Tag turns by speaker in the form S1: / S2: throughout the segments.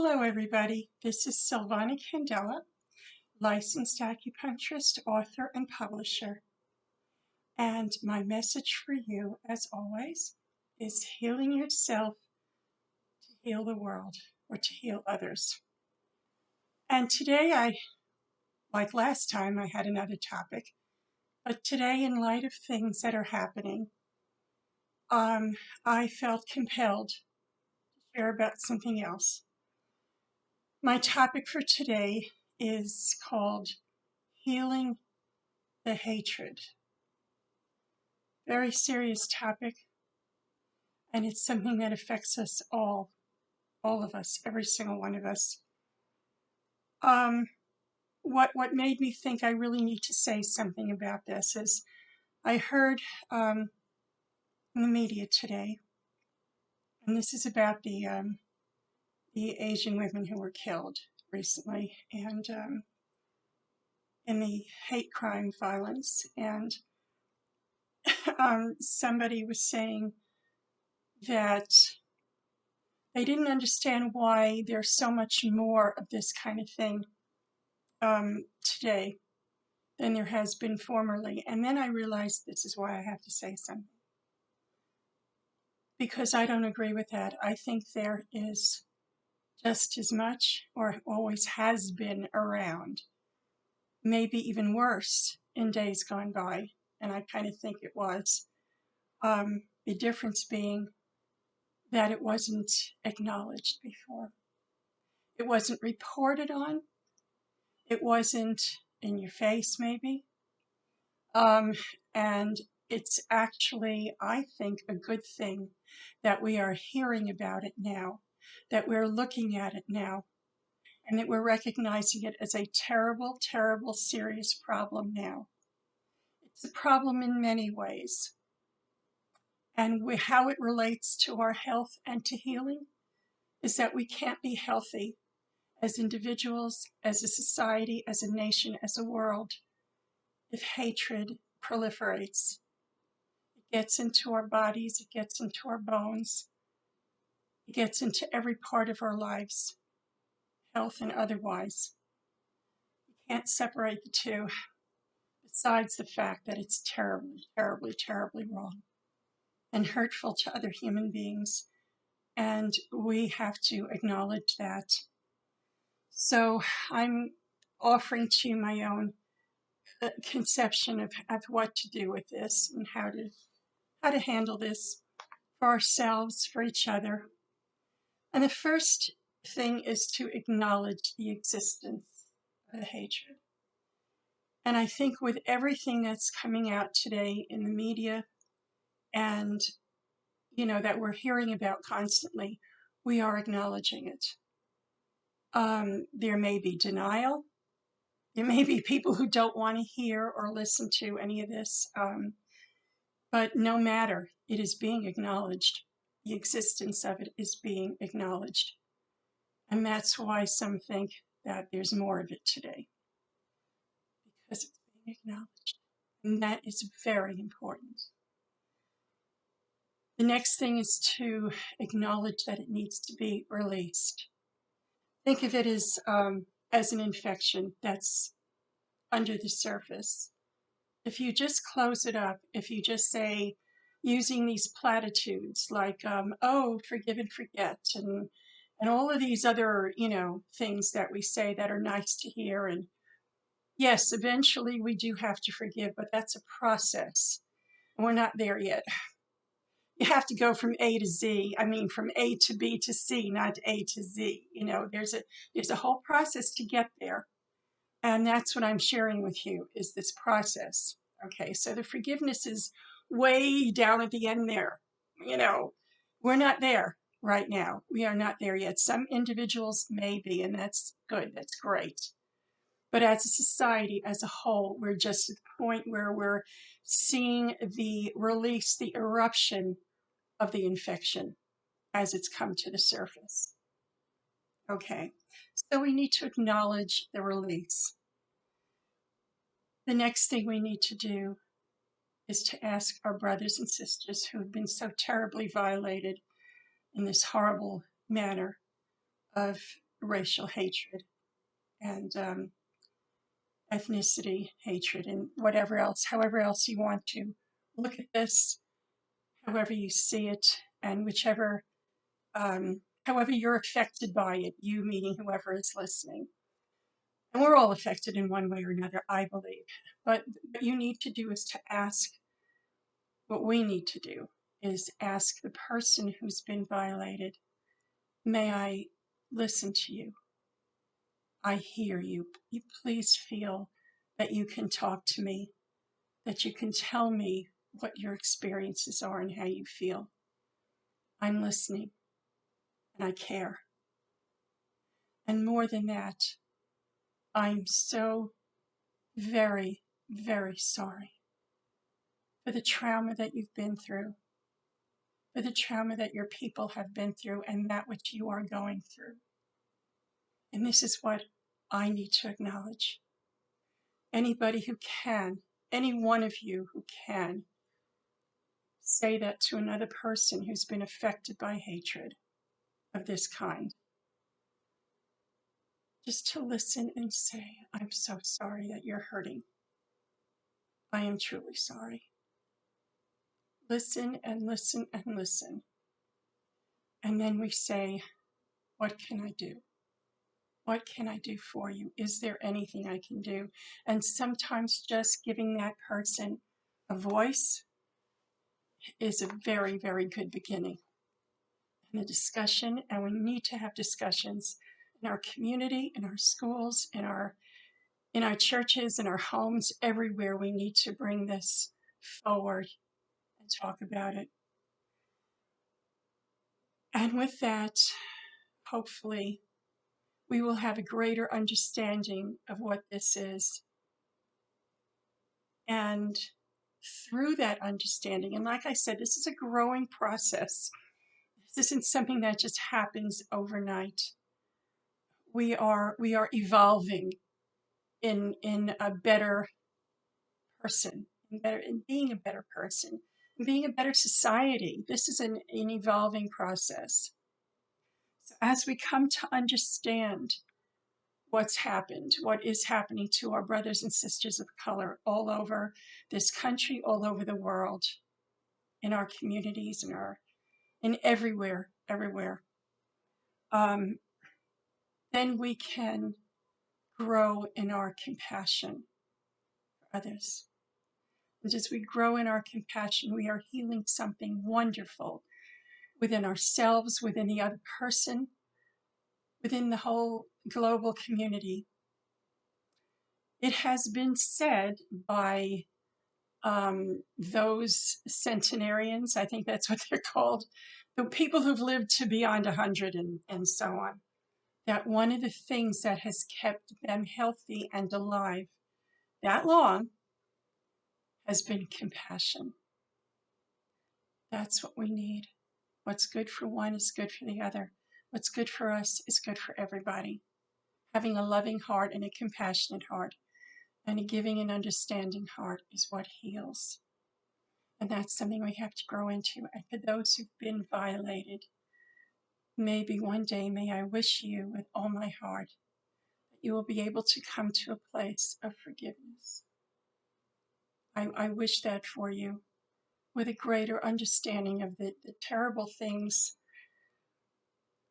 S1: Hello, everybody. This is Sylvana Candela, licensed acupuncturist, author, and publisher. And my message for you, as always, is healing yourself to heal the world or to heal others. And today, like last time, I had another topic. But today, in light of things that are happening, I felt compelled to share about something else. My topic for today is called Healing the Hatred. Very serious topic, and it's something that affects us all of us, every single one of us. What made me think I really need to say something about this is I heard in the media today, and this is about the Asian women who were killed recently, and in the hate crime violence, and somebody was saying that they didn't understand why there's so much more of this kind of thing today than there has been formerly. And then I realized this is why I have to say something. Because I don't agree with that. I think there is just as much, or always has been around, maybe even worse in days gone by. And I kind of think it was. The difference being that it wasn't acknowledged before. It wasn't reported on. It wasn't in your face, maybe. And it's actually, I think, a good thing that we are hearing about it now, that we're looking at it now, and that we're recognizing it as a terrible, terrible, serious problem now. It's a problem in many ways. And how it relates to our health and to healing is that we can't be healthy as individuals, as a society, as a nation, as a world, if hatred proliferates. It gets into our bodies, it gets into our bones, it gets into every part of our lives, health and otherwise. You can't separate the two, besides the fact that it's terribly, terribly, terribly wrong and hurtful to other human beings. And we have to acknowledge that. So I'm offering to you my own conception of what to do with this and how to handle this for ourselves, for each other. And the first thing is to acknowledge the existence of the hatred. And I think with everything that's coming out today in the media and, that we're hearing about constantly, we are acknowledging it. There may be denial. There may be people who don't want to hear or listen to any of this. But no matter, it is being acknowledged. The existence of it is being acknowledged. And that's why some think that there's more of it today, because it's being acknowledged. And that is very important. The next thing is to acknowledge that it needs to be released. Think of it as an infection that's under the surface. If you just close it up, if you just say, using these platitudes like, oh, forgive and forget, and all of these other, things that we say that are nice to hear. And yes, eventually we do have to forgive, but that's a process. And we're not there yet. You have to go from A to Z. I mean, from A to B to C, not A to Z. There's a whole process to get there. And that's what I'm sharing with you, is this process. Okay, so the forgiveness is way down at the end there. We're not there right now. We are not there yet. Some individuals may be, and that's good. That's great. But as a society, as a whole, we're just at the point where we're seeing the release, the eruption of the infection as it's come to the surface. Okay, so we need to acknowledge the release. The next thing we need to do is to ask our brothers and sisters who have been so terribly violated in this horrible manner of racial hatred and ethnicity hatred and whatever else, however else you want to look at this, however you see it, and whichever, however you're affected by it, you meaning whoever is listening. And we're all affected in one way or another, I believe. But what you need to do is to ask, what we need to do is ask the person who's been violated, may I listen to you? I hear you. You please feel that you can talk to me, that you can tell me what your experiences are and how you feel. I'm listening and I care. And more than that, I'm so very, very sorry for the trauma that you've been through, for the trauma that your people have been through, and that which you are going through. And this is what I need to acknowledge. Anybody who can, any one of you who can, say that to another person who's been affected by hatred of this kind. Just to listen and say, I'm so sorry that you're hurting. I am truly sorry. Listen and listen and listen. And then we say, what can I do? What can I do for you? Is there anything I can do? And sometimes just giving that person a voice is a very, very good beginning. And a discussion, and we need to have discussions in our community, in our schools, in our churches, in our homes, everywhere. We need to bring this forward and talk about it. And with that, hopefully, we will have a greater understanding of what this is. And through that understanding, and like I said, this is a growing process. This isn't something that just happens overnight. We are evolving in a better person, in being a better person, in being a better society. This is an evolving process. So as we come to understand what's happened, what is happening to our brothers and sisters of color all over this country, all over the world, in our communities, in everywhere, then we can grow in our compassion for others. And as we grow in our compassion, we are healing something wonderful within ourselves, within the other person, within the whole global community. It has been said by those centenarians, I think that's what they're called, the people who've lived to beyond 100 and so on, that one of the things that has kept them healthy and alive that long has been compassion. That's what we need. What's good for one is good for the other. What's good for us is good for everybody. Having a loving heart and a compassionate heart and a giving and understanding heart is what heals. And that's something we have to grow into. And for those who've been violated, maybe one day, may I wish you with all my heart that you will be able to come to a place of forgiveness. I wish that for you, with a greater understanding of the terrible things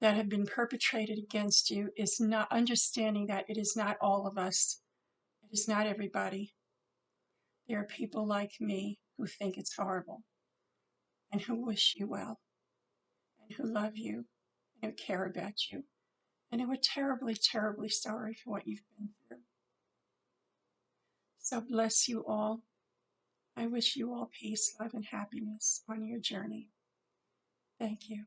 S1: that have been perpetrated against you, is not understanding that it is not all of us. It is not everybody. There are people like me who think it's horrible and who wish you well and who love you and who care about you and who are terribly, terribly sorry for what you've been through. So bless you all. I wish you all peace, love, and happiness on your journey. Thank you.